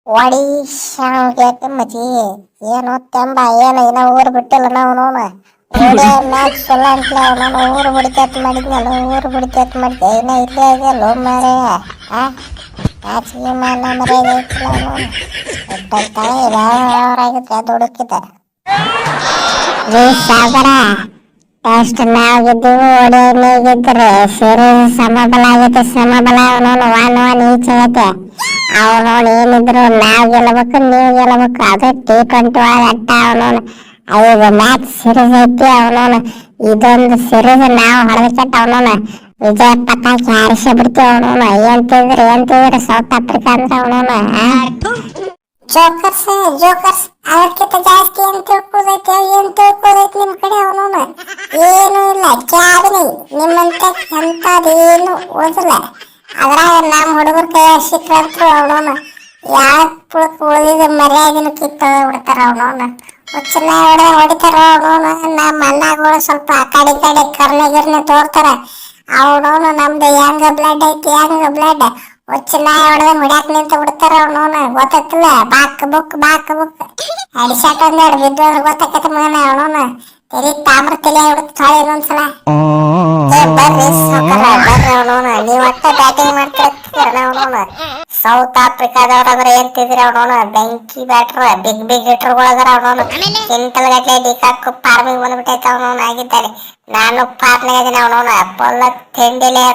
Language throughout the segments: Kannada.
ಒಡಿಶಾಗೆ ಮಚಿ ಏನು ತೆಂಬ ಏನು ಇನ್ನ ಊರು ಬಿಟ್ಟಿಲ್ಲ ನಾವು ಓಡಿ ಮ್ಯಾಚ್ ಸೊಲ್ಲ ಅಂತಲೇ ನಾನು ಊರು ಬಿಡಿತತ್ ಮಾಡಿದ್ನಲ್ಲ ಊರು ಬಿಡಿತತ್ ಮಾಡಿದ್ದೆ ಇನ್ನ ಇಲ್ಲೇ ಇದೆಯಲ್ಲ ಮರೆ ಮ್ಯಾಚ್ ಮಾನ ಮರ್ಯಾದೆ ಐತಿಲ್ಲ ಅವನು ಎಟ್ಟಂತಾನೆ ಯಾವಾಗಿದ್ರೆ ಅದು ಹುಡುಕಿದ್ದ ರೀ ಸಾಗರ ಎಷ್ಟು ನಾವು ಗೆದ್ದೀವಿ ಓಡಿ ಗೆದ್ದರೆ ಸೀರೆ ಸಮಬಲ ಆಗೈತೆ ಸಮಬಲ ಅವನವನು ವಾನ್ ಈಚೆ ಐತೆ ಅವನವನು ಏನಿದ್ರು ನಾವು ಗೆಲ್ಲಬೇಕು ನೀವು ಗೆಲ್ಲಬೇಕು ಅದು T20 ಅಟ್ಟ ಅವನವನು 5 ಮ್ಯಾಚ್ ಸೀರೀಸ್ ಐತಿ ಅವನವನು ಇದೊಂದು ಸೀರೀಸ್ ನಾವು ಹೊಡೆದಕ್ಕೆ ಅವನವನು ವಿಜಯ ಪತಾಕಿ ಹಾರಿಸಿ ಬಿಡ್ತೀವಿ ಅವನವನು ಏನ್ ತಿಂದ್ರೆ ಸೌತ್ ಆಫ್ರಿಕಾ ಅಂದ್ರೆ ಅವನವನು ಜೋಕರ್ಸ್ ಜೋಕರ್ಸ್ ಅದಕ್ಕಿಂತ ಜಾಸ್ತಿ ಏನ್ ತಿಳ್ಕೋದೈತಿ ನಿಮ್ ಕಡೆ ಅವನವನು ಏನು ಇಲ್ಲ ಕ್ಯಾಬಿನಿ ನಿಮ್ಮಂತ ಎಂತದೇನು ಓದಿಲ್ಲ ಅದ್ರಾಗ ನಮ್ಮ ಹುಡುಗರ ಕೈ ಸಿಕ್ಕಂತರು ಅವನವನು ಯಾಕೆ ಪುಳಕ್ ಉಳಿದಿದ ಮರ್ಯಾದಿನ ಕಿತ್ತ ಬಿಡ್ತಾರ ಅವನವನು ಹುಚ್ಚನ ಹೊಡಿತಾರ ಅವನವನು ನಮ್ಮ ಅಣ್ಣಗಳು ಸ್ವಲ್ಪ ಆ ಕಡೆ ಕರ್ನೆ ತೋರ್ತಾರ ಅವನವನು ನಮ್ದು ಹೆಂಗ ಬ್ಲಡ್ ಐತಿ ಹೆಂಗ ಬ್ಲಡ್ ಹುಚ್ಚನ ಹೊಡ್ಯಾಕ್ ನಿಂತು ಬಿಡ್ತಾರ ಅವನವನು ಗೊತ್ತಿಲ್ಲ ಬಾಕ್ ಬುಕ್ ಅಡಿಸಾಟ ಒಂದೆರಡು ಬಿದ್ದು ಗೊತ್ತಾಕೈತೆ ಮಗನ ಅವನವನು ತಾಮ್ರ ತಲೆ ಹಿಡಿದು ಇನ್ನೊಂದ್ಸಲ ಬರ್ರಿ ಬರ್ರಿ ಅವನವನು ನೀವ್ ಒಟ್ಟ ಬ್ಯಾಟಿಂಗ್ ಮಾಡ್ತಿರ್ತೀರ ಅವನವನು ಸೌತ್ ಆಫ್ರಿಕಾದವ್ರಂದ್ರೆ ಏನ್ತಿದ್ರಿ ಅವನವನು ಬೆಂಕಿ ಬ್ಯಾಟ್ರ್ ಬಿಗ್ ಹಿಟ್ರ್ಗಳು ಅದಾರ ಅವನವನು ಕ್ವಿಂಟಲ್ ಗಟ್ಲೆ ಡಿಕಾಕ್ ಫಾರ್ಮಿಂಗ್ ಬಂದ್ಬಿಟ್ಟೈತೆ ಅವನವನು ಆಗಿದ್ದಾರೆ ನಾನು ಫಾರ್ಮ್ನಾಗ ಇದೀನಿ ಅವನವನು ಫುಲ್ ತಿಂಡಿಲೇ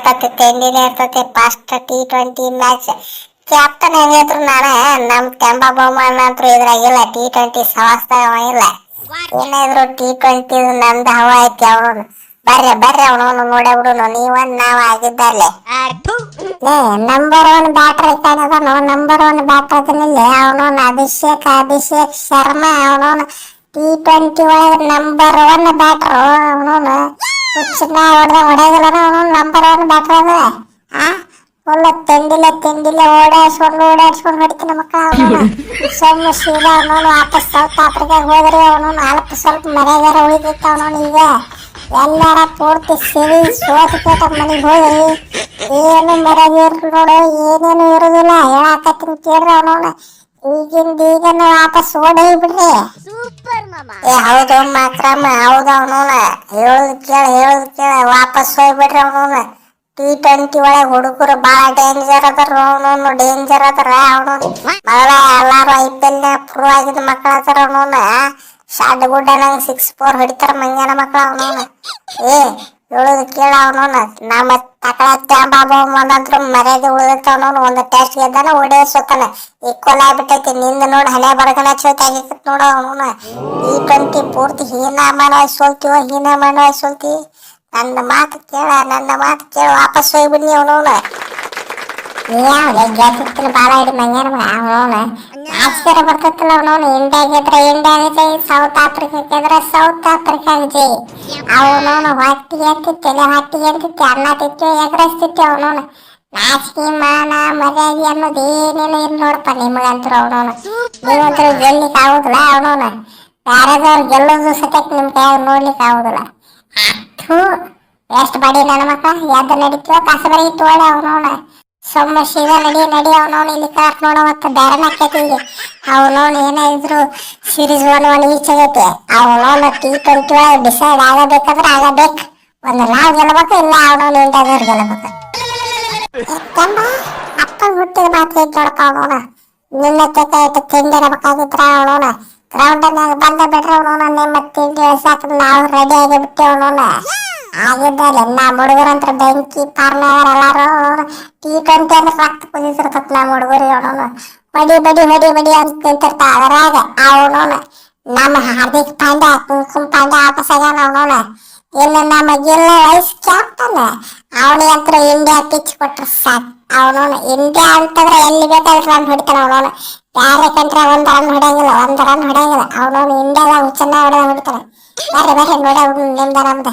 ಇರ್ತೈತಿ ಫಸ್ಟ್ T20 ಮ್ಯಾಚ್ ಕ್ಯಾಪ್ಟನ್ ಹೆಂಗಿದ್ರು ನಾನೇ ನಮ್ ಕೆಂಬ ಬಹುಮಾನ ಅಂತೂ ಇದ್ರಾಗಿಲ್ಲ T20 ಸವಾಸ್ದಾಗ ಇಲ್ಲ ಏನಾದ್ರು T20 ನಂದು ಹವ ಐತಿ ಅವನು ಬರ್ರಿ ಅವನವನು ನೋಡೇ ಬಿಡುನು ನೀವನ್ ನಾವ್ ಆಗಿದ್ದಲ್ಲೇ ನಂಬರ್ 1 ಬ್ಯಾಟರ್ ಇದ್ದಾನದನು ನಂಬರ್ 1 ಬ್ಯಾಟರ್ ಅದನ್ನಿಲ್ಲ ಅವನವನು ಅಭಿಷೇಕ್ ಶರ್ಮಾ ಅವನವನು T20 ಒಳಗೆ ನಂಬರ್ 1 ಬ್ಯಾಟರ್ ಅವನವನು ಹುಚ್ಚನ ಹೊಡೆಯಲ್ಲ ಅವನು ನಂಬರ್ 1 ಬ್ಯಾಟರ್ ಅದ ಒಳ್ಳೆ ತಿಂಡಿಲೆ ಓಡಾಡ್ಸ್ಕೊಂಡು ಹೊಡಿತಾನ ಮಕ್ಕಳ ಅವನು ಸೊಮ್ಮ ಸೀದಾ ಅವನವನು ವಾಪಸ್ ಸೌತ್ ಆಫ್ರಿಕಾಗ ಹೋದ್ರಿ ಅವನವನು ಸ್ವಲ್ಪ ಮರ್ಯಾದಾರ ಉಳಿದಿತ್ತ ಅವನವನು ಈಗ ಎಲ್ಲಾರ ಪೂರ್ತಿ ಸಿರಿ ಸೋತ್ಕೇಟ ಮನೆಗೆ ಹೋದ್ರಿ ಏನು ಮರ್ಯಾದೆ ನೋಡು ಏನೇನು ಇರುದಿಲ್ಲ ಹೇಳಾಕತ್ತೀನಿ ಕೇಳ್ರಿ ಅವನವನು ಈಗಿನ ವಾಪಸ್ ಓಡಿ ಬಿಡ್ರಿ ಹೌದು ಮಾಕ್ರಮ್ಮ ಹೌದು ಅವನವನ ಹೇಳುದ್ ಕೇಳ ವಾಪಸ್ ಹೋಗ್ಬಿಡ್ರಿ ಅವನವನ T20 ಒಳಗೆ ಹುಡುಗರು ಬಾಳ ಡೇಂಜರ್ ಅದಾರ ಅವನವನು ಡೇಂಜರ್ ಅದಾರ ಅವನವನು ಮೊದಲ ಎಲ್ಲಾರು IPL ಪ್ರೂವ್ ಆಗಿದ ಮಕ್ಕಳ ಅದಾರ ಅವನವನ ಶಾರ್ಟ್ ಗುಡ್ಡ ನಂಗೆ 6-4 ಹೊಡಿತಾರ ಮಂಗ್ಯಾನ ಮಕ್ಕಳ ಅವನವನ ಹೇಳುದು ಕೇಳ ಅವನವನ ನಮ್ಮ ತಕಳ ತ್ಯಾಂಬಾಬು ಒಂದಂತ್ರ ಮರ್ಯಾದೆ ಉಳಿದತ್ತ ಅವನವನು ಒಂದು ಟೆಸ್ಟ್ ಗೆದ್ದಾನ ಓಡೇ ಸೋತಾನ ಈಕ್ವಲ್ ಆಗ್ಬಿಟ್ಟೈತಿ ನಿಂದ ನೋಡಿ ಹಣೆ ಬರಗನ ಚೋತಿ ಆಗಿತ್ತು ನೋಡು ಅವನವನ T20 ಪೂರ್ತಿ ಹೀನಾಮಾನವಾಗಿ ಸೋಲ್ತಿ ನನ್ನ ಮಾತು ಕೇಳ ವಾಪಸ್ ಹೋಗ್ಬಿಡ್ನಿ ಅವನವನ ಯಾವ್ದು ಗೆದ್ದಿತ್ತಿನ ಬಾಳ ಹಿಡಿ ಮಂಗ್ಯಾನ ಅವನವನ ಆಸ್ಕರ ಬರ್ತೈತಿಲ್ಲ ಅವನವನು ಇಂಡಿಯಾ ಗೆದ್ರೆ ಇಂಡಿಯಾ ಜೈ ಸೌತ್ ಆಫ್ರಿಕಾ ಗೆದ್ರೆ ಸೌತ್ ಆಫ್ರಿಕಾ ಜೈ ಅವನವನು ಹೊಟ್ಟಿಗೆ ಅಂತಿತ್ತು ಅನ್ನ ತಿತ್ತು ಎಗರಿಸ್ತಿತ್ತು ಅವನವನು ನಾಚಿಕೆ ಮಾನ ಮರ್ಯಾದೆ ಅನ್ನೋದು ಏನೇನು ಇಲ್ಲ ನೋಡಪ್ಪ ನಿಮಗಂತರು ಅವನವನು ನೀವಂತರೂ ಗೆಲ್ಲಿಕ್ಕೆ ಆಗುದಿಲ್ಲ ಅವನವನು ಯಾರಾದವ್ರು ಗೆಲ್ಲೋದು ಸತ್ಯಕ್ಕೆ ನಿಮ್ ಕೈಯಾಗ ನೋಡ್ಲಿಕ್ಕೆ ಆಗುದಿಲ್ಲ ಎಷ್ಟು ಬಡಿ ನನ್ನ ಮಕ್ಕಳ ಎದ್ದು ನಡೀತೀವ ಕಸಬರಿ ತೋಳೆ ಅವನವನ ಸೊಮ್ಮ ಶಿವ ನಡಿ ಅವನವನು ಇಲ್ಲಿ ಕಾಟ್ ನೋಡೋವತ್ತ ಬೇರೆ ನಾಕೈತಿ ಈಗ ಅವನವನು ಏನಾದ್ರು ಸೀರೀಸ್ 1 ಈಚಾಗೈತಿ ಅವನವನು T20 ಡಿಸೈಡ್ ಆಗಬೇಕಾದ್ರೆ ಆಗಬೇಕು ಒಂದು ನಾವು ಗೆಲ್ಲಬೇಕು ಇಲ್ಲ ಅವನವನು ಇಂಡಿಯಾದವ್ರು ಗೆಲ್ಲಬೇಕು ಅಪ್ಪ ಹುಟ್ಟಿದ ಮಾತು ನೋಡಪ್ಪ ಅವನವನ ನಿನ್ನ ತೆಕ್ಕ ಇಟ್ಟು ತಿಂಡಿ ಇರಬೇಕಾಗಿದ್ರ ಅವನವನ ಗ್ರೌಂಡ್ನಾಗ ಬಂದ ಬಿಡ್ರಿ ಅವನವನ ನಿಮ್ಮ ತಿಂಡಿ ಸಾಕ ನಾವು ರೆಡಿ ಆಗಿ ಬಿಟ್ಟೆ ಅವನವನ ಆಗಿದ್ದಾರೆ ನಮ್ಮ ಹುಡುಗರಂತ್ರ ಬೆಂಕಿ ಪಾರ್ನವರ್ ಎಲ್ಲಾರು T20 ಅಂದ್ರೆ ರಕ್ತ ಕುದಿಸಿರ್ತತ್ ನಮ್ಮ ಹುಡುಗರು ಅವನವನು ಬಡಿ ಅಂತ ನಿಂತಿರ್ತಾವ ಅದರಾಗ ಅವನವನು ನಮ್ಮ ಹಾರ್ದಿಕ್ ಪಾಂಡ್ಯ ಕುಂಕುಮ್ ಪಾಂಡ್ಯ ವಾಪಸ್ ಆಗ್ಯಾನ ಅವನವನು ಇನ್ನು ನಮ್ಮ ಗಿಲ್ಲ ವೈಸ್ ಕ್ಯಾಪ್ಟನ್ ಅವನಿಗಂತ್ರ ಇಂಡಿಯಾ ಪಿಚ್ ಕೊಟ್ರೆ ಸಾಕು ಅವನವನು ಇಂಡಿಯಾ ಅಂತಂದ್ರೆ ಎಲ್ಲಿ ಬೇಕಾದ್ರೆ ರನ್ ಹೊಡಿತಾನ ಅವನವನು ಬೇರೆ ಕಂಟ್ರಿ 1 ರನ್ ಹೊಡೆಯಂಗಿಲ್ಲ ಅವನವನು ಇಂಡಿಯಾದಾಗ ಹುಚ್ಚನ್ನ ಹೊಡಿತಾನೆ ಬರ್ರಿ ನೋಡ ನಿಮ್ದ ನಮ್ದು